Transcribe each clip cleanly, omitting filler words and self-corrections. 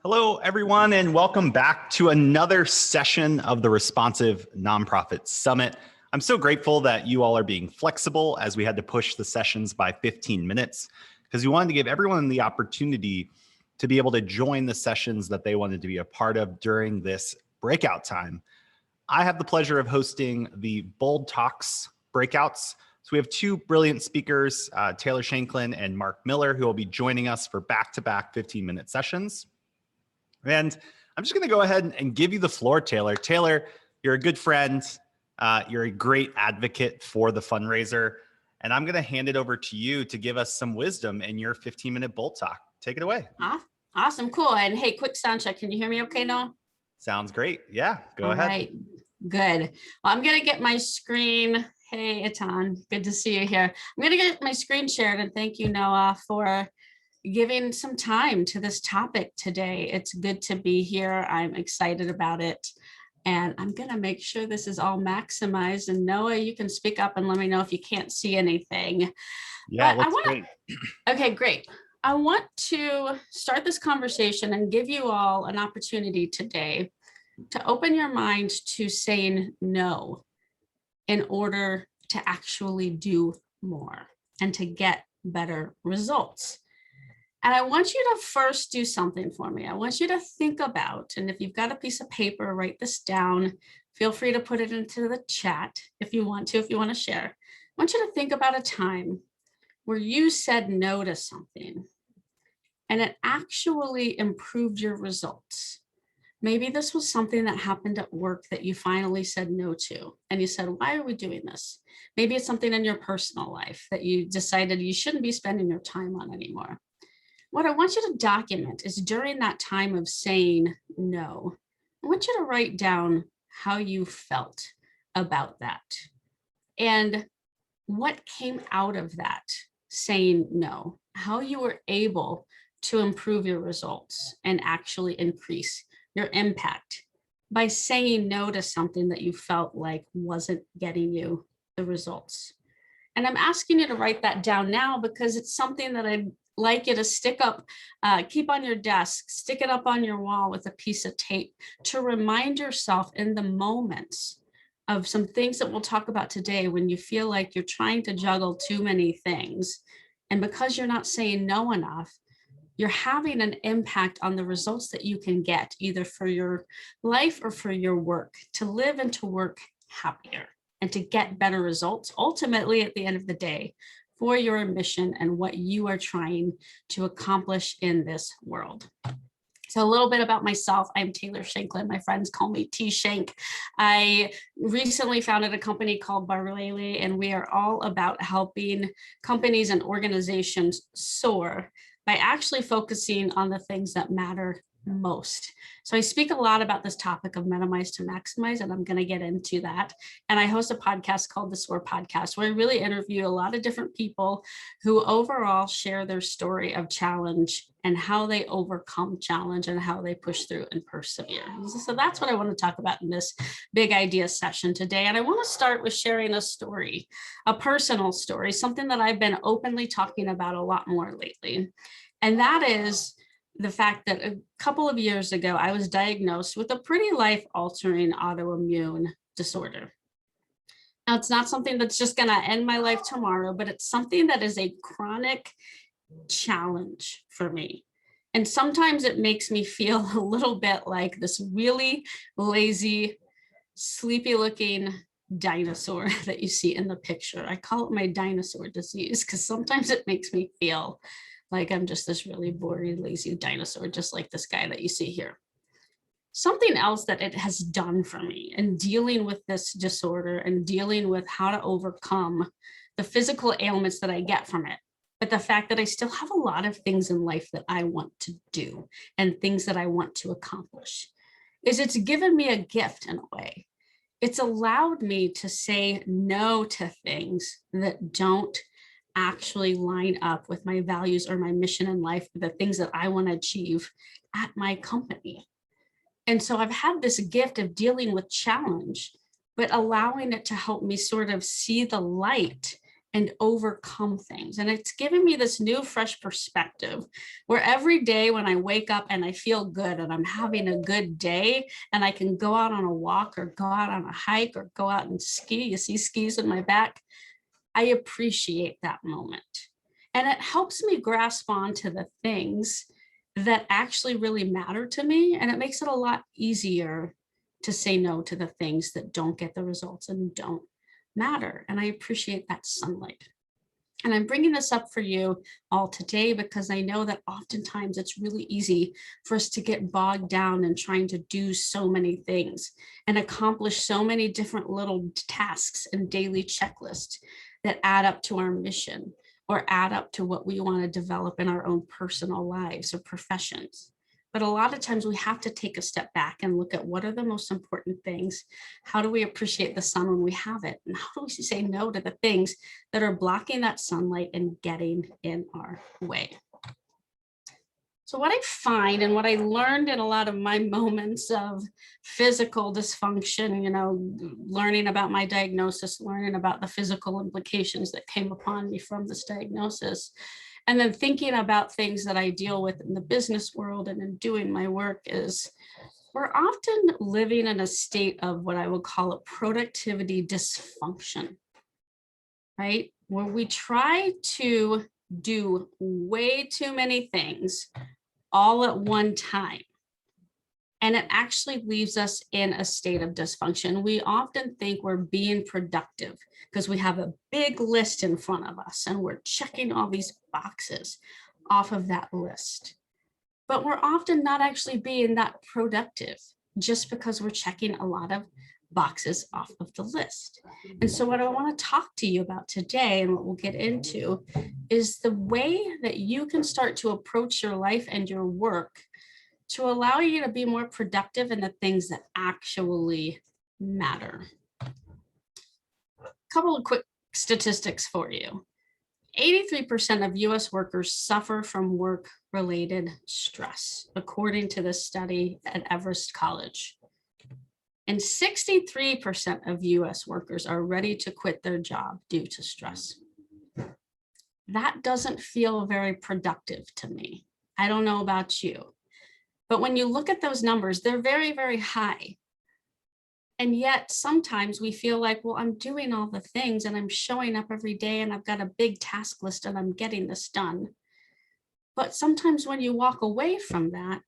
Hello, everyone, and welcome back to another session of the Responsive Nonprofit Summit. I'm so grateful that you all are being flexible as we had to push the sessions by 15 minutes because we wanted to give everyone the opportunity to be able to join the sessions that they wanted to be a part of during this breakout time. I have the pleasure of hosting the Bold Talks breakouts. So we have two brilliant speakers, Taylor Shanklin and Mark Miller, who will be joining us for back-to-back 15-minute sessions. And I'm just going to go ahead and give you the floor, Taylor. Taylor, you're a good friend. You're a great advocate for the fundraiser. And I'm going to hand it over to you to give us some wisdom in your 15-minute Bold Talk. Take it away. Awesome. Cool. And hey, quick sound check. Can you hear me okay, Noah? Sounds great. Yeah, go ahead. All right. Good. Well, I'm going to get my screen. Hey, Etan, good to see you here. I'm going to get my screen shared, and thank you, Noah, for giving some time to this topic today. It's good to be here. I'm excited about it. And I'm going to make sure this is all maximized. And Noah, you can speak up and let me know if you can't see anything. Yeah, looks great. Okay, great. I want to start this conversation and give you all an opportunity today to open your mind to saying no in order to actually do more and to get better results. And I want you to first do something for me. I want you to think about, and if you've got a piece of paper, write this down. Feel free to put it into the chat if you want to share. I want you to think about a time where you said no to something and it actually improved your results. Maybe this was something that happened at work that you finally said no to, and you said, why are we doing this? Maybe it's something in your personal life that you decided you shouldn't be spending your time on anymore. What I want you to document is during that time of saying no, I want you to write down how you felt about that and what came out of that saying no, how you were able to improve your results and actually increase your impact by saying no to something that you felt like wasn't getting you the results. And I'm asking you to write that down now because it's something that I'd like you to stick up, keep on your desk, stick it up on your wall with a piece of tape to remind yourself in the moments of some things that we'll talk about today when you feel like you're trying to juggle too many things. And because you're not saying no enough, you're having an impact on the results that you can get either for your life or for your work, to live and to work happier and to get better results, ultimately at the end of the day, for your mission and what you are trying to accomplish in this world. So a little bit about myself. I'm Taylor Shanklin. My friends call me T Shank. I recently founded a company called Barlele, and we are all about helping companies and organizations soar by actually focusing on the things that matter most. So I speak a lot about this topic of minimize to maximize, and I'm going to get into that. And I host a podcast called the SOAR Podcast, where I really interview a lot of different people who overall share their story of challenge and how they overcome challenge and how they push through and persevere. So that's what I want to talk about in this big idea session today. And I want to start with sharing a story, a personal story, something that I've been openly talking about a lot more lately. And that is the fact that a couple of years ago, I was diagnosed with a pretty life-altering autoimmune disorder. Now, it's not something that's just going to end my life tomorrow, but it's something that is a chronic challenge for me. And sometimes it makes me feel a little bit like this really lazy, sleepy-looking dinosaur that you see in the picture. I call it my dinosaur disease because sometimes it makes me feel like I'm just this really boring, lazy dinosaur, just like this guy that you see here. Something else that it has done for me in dealing with this disorder and dealing with how to overcome the physical ailments that I get from it, but the fact that I still have a lot of things in life that I want to do and things that I want to accomplish, is it's given me a gift in a way. It's allowed me to say no to things that don't actually line up with my values or my mission in life, the things that I want to achieve at my company. And so I've had this gift of dealing with challenge, but allowing it to help me sort of see the light and overcome things. And it's given me this new, fresh perspective where every day when I wake up and I feel good and I'm having a good day and I can go out on a walk or go out on a hike or go out and ski, you see skis in my back, I appreciate that moment. And it helps me grasp onto the things that actually really matter to me. And it makes it a lot easier to say no to the things that don't get the results and don't matter. And I appreciate that sunlight. And I'm bringing this up for you all today because I know that oftentimes it's really easy for us to get bogged down in trying to do so many things and accomplish so many different little tasks and daily checklists that add up to our mission or add up to what we want to develop in our own personal lives or professions. But a lot of times we have to take a step back and look at what are the most important things. How do we appreciate the sun when we have it? And how do we say no to the things that are blocking that sunlight and getting in our way? So what I find and what I learned in a lot of my moments of physical dysfunction, learning about my diagnosis, learning about the physical implications that came upon me from this diagnosis, and then thinking about things that I deal with in the business world and in doing my work is we're often living in a state of what I would call a productivity dysfunction, right? Where we try to do way too many things all at one time. And it actually leaves us in a state of dysfunction. We often think we're being productive because we have a big list in front of us and we're checking all these boxes off of that list. But we're often not actually being that productive just because we're checking a lot of boxes off of the list. And so what I want to talk to you about today and what we'll get into is the way that you can start to approach your life and your work to allow you to be more productive in the things that actually matter. A couple of quick statistics for you. 83% of US workers suffer from work-related stress, according to this study at Everest College. And 63% of US workers are ready to quit their job due to stress. That doesn't feel very productive to me. I don't know about you, but when you look at those numbers, they're very, very high. And yet sometimes we feel like, well, I'm doing all the things and I'm showing up every day and I've got a big task list and I'm getting this done. But sometimes when you walk away from that,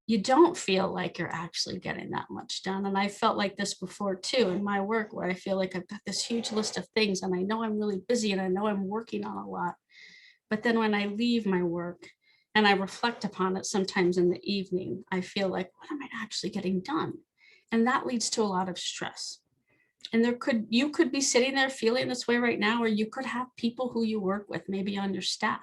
you don't feel like you're actually getting that much done. And I felt like this before too in my work, where I feel like I've got this huge list of things and I know I'm really busy and I know I'm working on a lot. But then when I leave my work and I reflect upon it sometimes in the evening, I feel like, what am I actually getting done? And that leads to a lot of stress. And you could be sitting there feeling this way right now, or you could have people who you work with, maybe on your staff,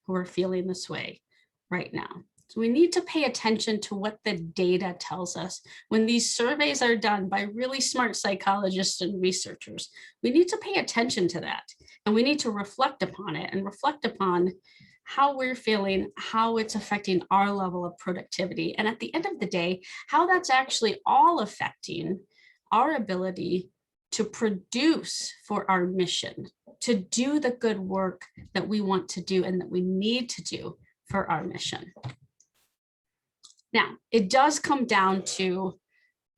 who are feeling this way right now. So we need to pay attention to what the data tells us. When these surveys are done by really smart psychologists and researchers, we need to pay attention to that. And we need to reflect upon it and reflect upon how we're feeling, how it's affecting our level of productivity. And at the end of the day, how that's actually all affecting our ability to produce for our mission, to do the good work that we want to do and that we need to do for our mission. Now, it does come down to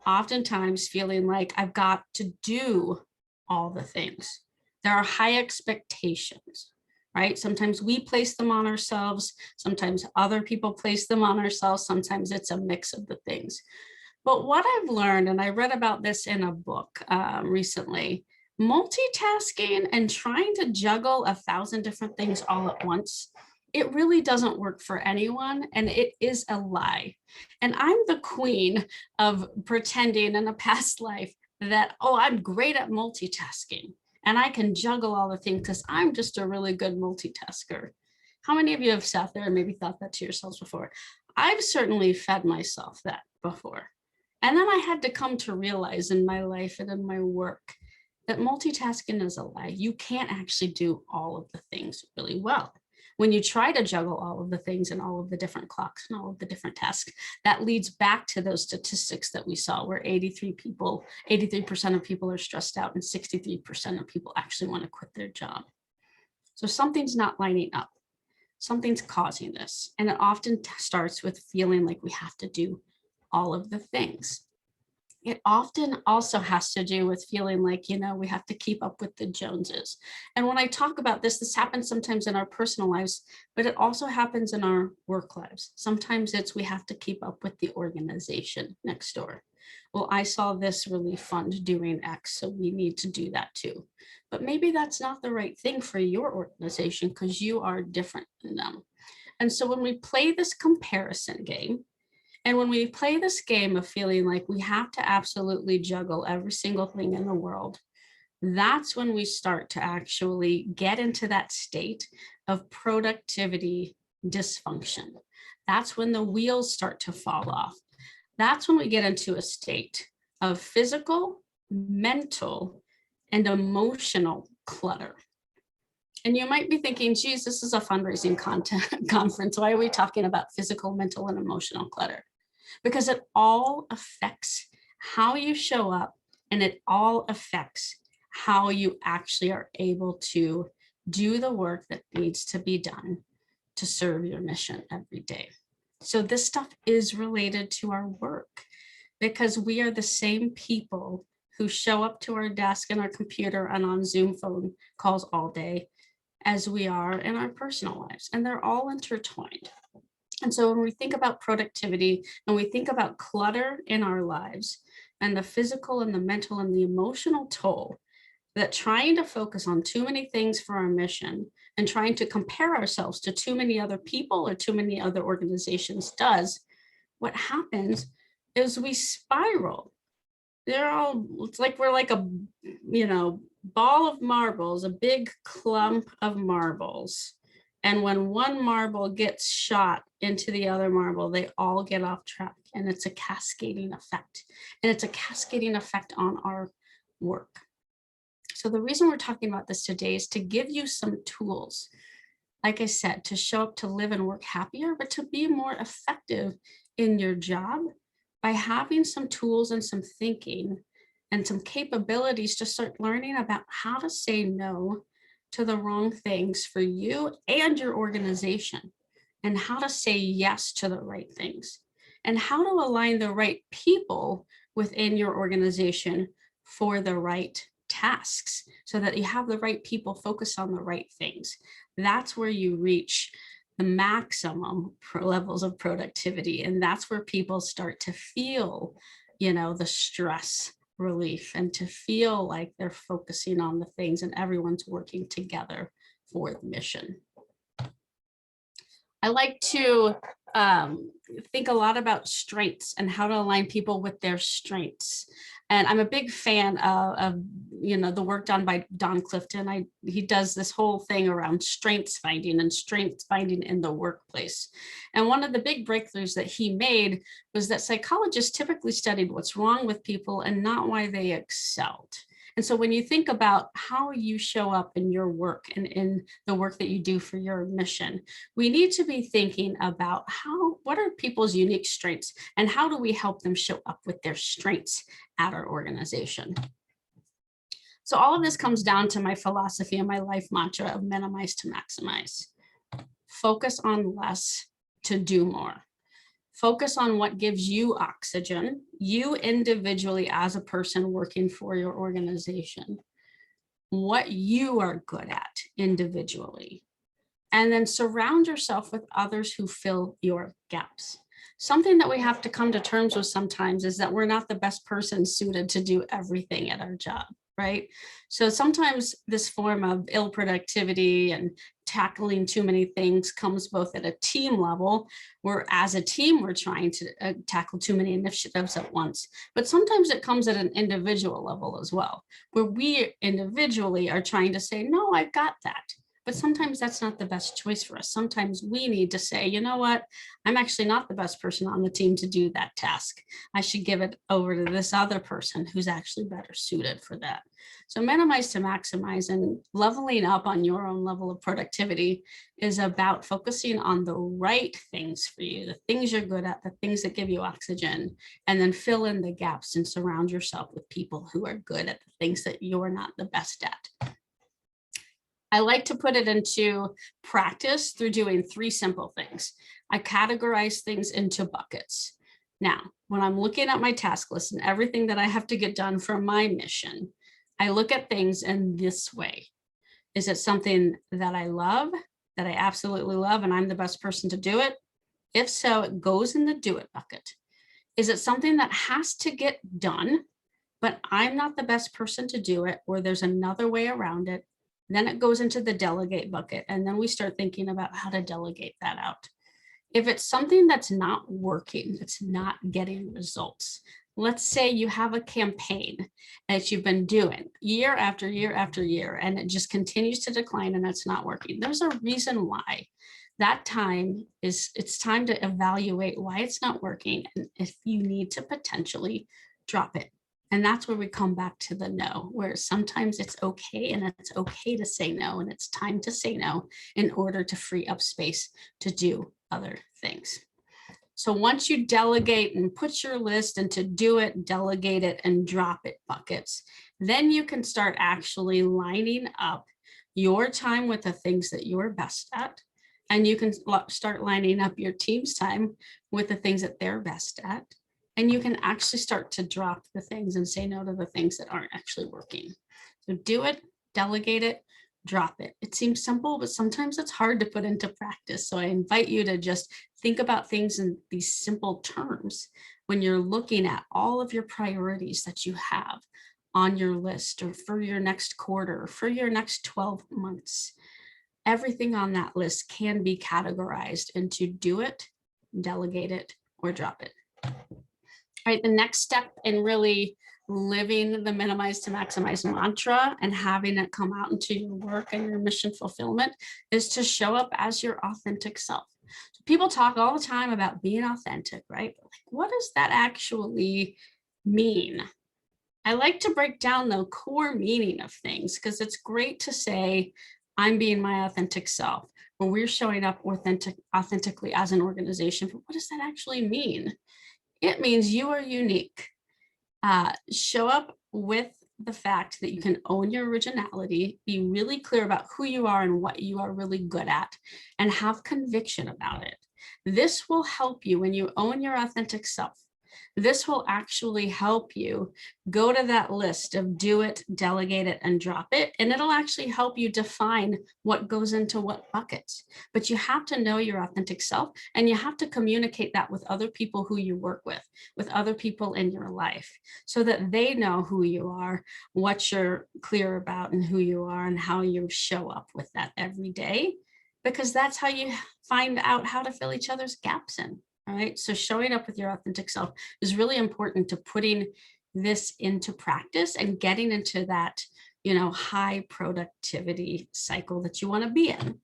oftentimes feeling like I've got to do all the things. There are high expectations, right? Sometimes we place them on ourselves. Sometimes other people place them on ourselves. Sometimes it's a mix of the things. But what I've learned, and I read about this in a book recently, multitasking and trying to juggle 1,000 different things all at once, it really doesn't work for anyone, and it is a lie. And I'm the queen of pretending in a past life that, oh, I'm great at multitasking and I can juggle all the things because I'm just a really good multitasker. How many of you have sat there and maybe thought that to yourselves before? I've certainly fed myself that before. And then I had to come to realize in my life and in my work that multitasking is a lie. You can't actually do all of the things really well. When you try to juggle all of the things and all of the different clocks and all of the different tasks, that leads back to those statistics that we saw where 83% of people are stressed out and 63% of people actually want to quit their job. So something's not lining up. Something's causing this. And it often starts with feeling like we have to do all of the things. It often also has to do with feeling like, we have to keep up with the Joneses. And when I talk about this, this happens sometimes in our personal lives, but it also happens in our work lives. Sometimes it's we have to keep up with the organization next door. Well, I saw this relief fund doing X, so we need to do that too. But maybe that's not the right thing for your organization because you are different than them. And so when we play this comparison game, and when we play this game of feeling like we have to absolutely juggle every single thing in the world, that's when we start to actually get into that state of productivity dysfunction. That's when the wheels start to fall off. That's when we get into a state of physical, mental, and emotional clutter. And you might be thinking, geez, this is a fundraising conference. Why are we talking about physical, mental, and emotional clutter? Because it all affects how you show up, and it all affects how you actually are able to do the work that needs to be done to serve your mission every day. So this stuff is related to our work because we are the same people who show up to our desk and our computer and on Zoom phone calls all day as we are in our personal lives, and they're all intertwined. And so when we think about productivity and we think about clutter in our lives and the physical and the mental and the emotional toll that trying to focus on too many things for our mission and trying to compare ourselves to too many other people or too many other organizations does, what happens is we spiral. It's like we're like a, ball of marbles, a big clump of marbles. And when one marble gets shot into the other marble, they all get off track. And it's a cascading effect. And it's a cascading effect on our work. So the reason we're talking about this today is to give you some tools, like I said, to show up to live and work happier, but to be more effective in your job by having some tools and some thinking and some capabilities to start learning about how to say no to the wrong things for you and your organization, and how to say yes to the right things, and how to align the right people within your organization for the right tasks so that you have the right people focused on the right things. That's where you reach the maximum levels of productivity. And that's where people start to feel, the stress relief and to feel like they're focusing on the things and everyone's working together for the mission. I like to think a lot about strengths and how to align people with their strengths. And I'm a big fan of the work done by Don Clifton. He does this whole thing around strengths finding in the workplace. And one of the big breakthroughs that he made was that psychologists typically studied what's wrong with people and not why they excelled. And so when you think about how you show up in your work and in the work that you do for your mission, we need to be thinking about what are people's unique strengths and how do we help them show up with their strengths at our organization. So all of this comes down to my philosophy and my life mantra of minimize to maximize. Focus on less to do more. Focus on what gives you oxygen, you individually as a person working for your organization, what you are good at individually, and then surround yourself with others who fill your gaps. Something that we have to come to terms with sometimes is that we're not the best person suited to do everything at our job, right? So sometimes this form of ill productivity and tackling too many things comes both at a team level, where as a team, we're trying to tackle too many initiatives at once. But sometimes it comes at an individual level as well, where we individually are trying to say, no, I got that. But sometimes that's not the best choice for us. Sometimes we need to say, you know what, I'm actually not the best person on the team to do that task. I should give it over to this other person who's actually better suited for that. So minimize to maximize, and leveling up on your own level of productivity is about focusing on the right things for you, the things you're good at, the things that give you oxygen, and then fill in the gaps and surround yourself with people who are good at the things that you're not the best at. I like to put it into practice through doing 3 simple things. I categorize things into buckets. Now, when I'm looking at my task list and everything that I have to get done for my mission, I look at things in this way. Is it something that I love, that I absolutely love, and I'm the best person to do it? If so, it goes in the do it bucket. Is it something that has to get done, but I'm not the best person to do it, or there's another way around it? Then it goes into the delegate bucket. And then we start thinking about how to delegate that out. If it's something that's not working, it's not getting results. Let's say you have a campaign that you've been doing year after year after year, and it just continues to decline and it's not working. There's a reason why. That time is, it's time to evaluate why it's not working and if you need to potentially drop it. And that's where we come back to the no, where sometimes it's okay, and it's okay to say no, and it's time to say no in order to free up space to do other things. So once you delegate and put your list into do it, delegate it, and drop it buckets, then you can start actually lining up your time with the things that you're best at. And you can start lining up your team's time with the things that they're best at. And you can actually start to drop the things and say no to the things that aren't actually working. So do it, delegate it, drop it. It seems simple, but sometimes it's hard to put into practice. So I invite you to just think about things in these simple terms when you're looking at all of your priorities that you have on your list, or for your next quarter, or for your next 12 months. Everything on that list can be categorized into do it, delegate it, or drop it. Right, the next step in really living the minimize to maximize mantra and having it come out into your work and your mission fulfillment is to show up as your authentic self. So people talk all the time about being authentic, right? But like, what does that actually mean? I like to break down the core meaning of things, because it's great to say, I'm being my authentic self, or we're showing up authentically as an organization. But what does that actually mean? It means you are unique. Show up with the fact that you can own your originality, be really clear about who you are and what you are really good at, and have conviction about it. This will help you when you own your authentic self. This will actually help you go to that list of do it, delegate it, and drop it. And it'll actually help you define what goes into what buckets. But you have to know your authentic self, and you have to communicate that with other people who you work with other people in your life, so that they know who you are, what you're clear about, and who you are, and how you show up with that every day. Because that's how you find out how to fill each other's gaps in. All right, so showing up with your authentic self is really important to putting this into practice and getting into that, high productivity cycle that you want to be in.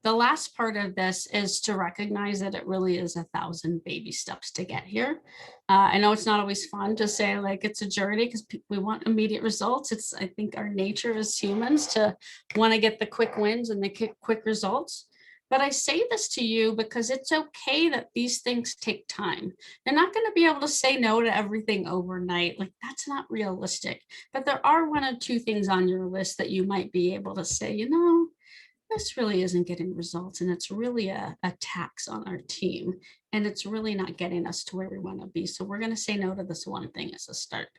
The last part of this is to recognize that it really is 1,000 baby steps to get here. I know it's not always fun to say like it's a journey, because we want immediate results. It's, I think, our nature as humans to want to get the quick wins and the quick results. But I say this to you because it's okay that these things take time. You're not going to be able to say no to everything overnight. Like, that's not realistic. But there are 1 or 2 things on your list that you might be able to say, this really isn't getting results, and it's really a tax on our team, and it's really not getting us to where we want to be. So we're going to say no to this one thing as a start.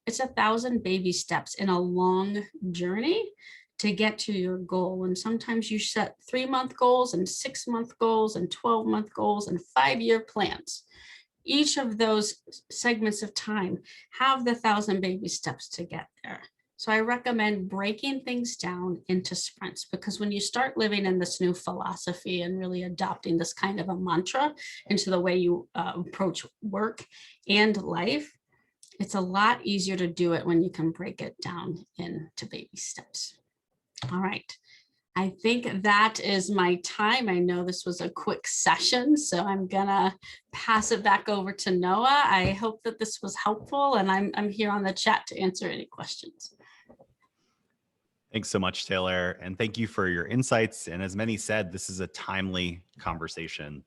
It's 1,000 baby steps in a long journey to get to your goal. And sometimes you set 3-month goals and 6-month goals and 12-month goals and 5-year plans. Each of those segments of time have the 1,000 baby steps to get there. So I recommend breaking things down into sprints, because when you start living in this new philosophy and really adopting this kind of a mantra into the way you approach work and life, it's a lot easier to do it when you can break it down into baby steps. All right. I think that is my time. I know this was a quick session, so I'm gonna pass it back over to Noah. I hope that this was helpful, and I'm here on the chat to answer any questions. Thanks so much, Taylor. And thank you for your insights. And as many said, this is a timely conversation.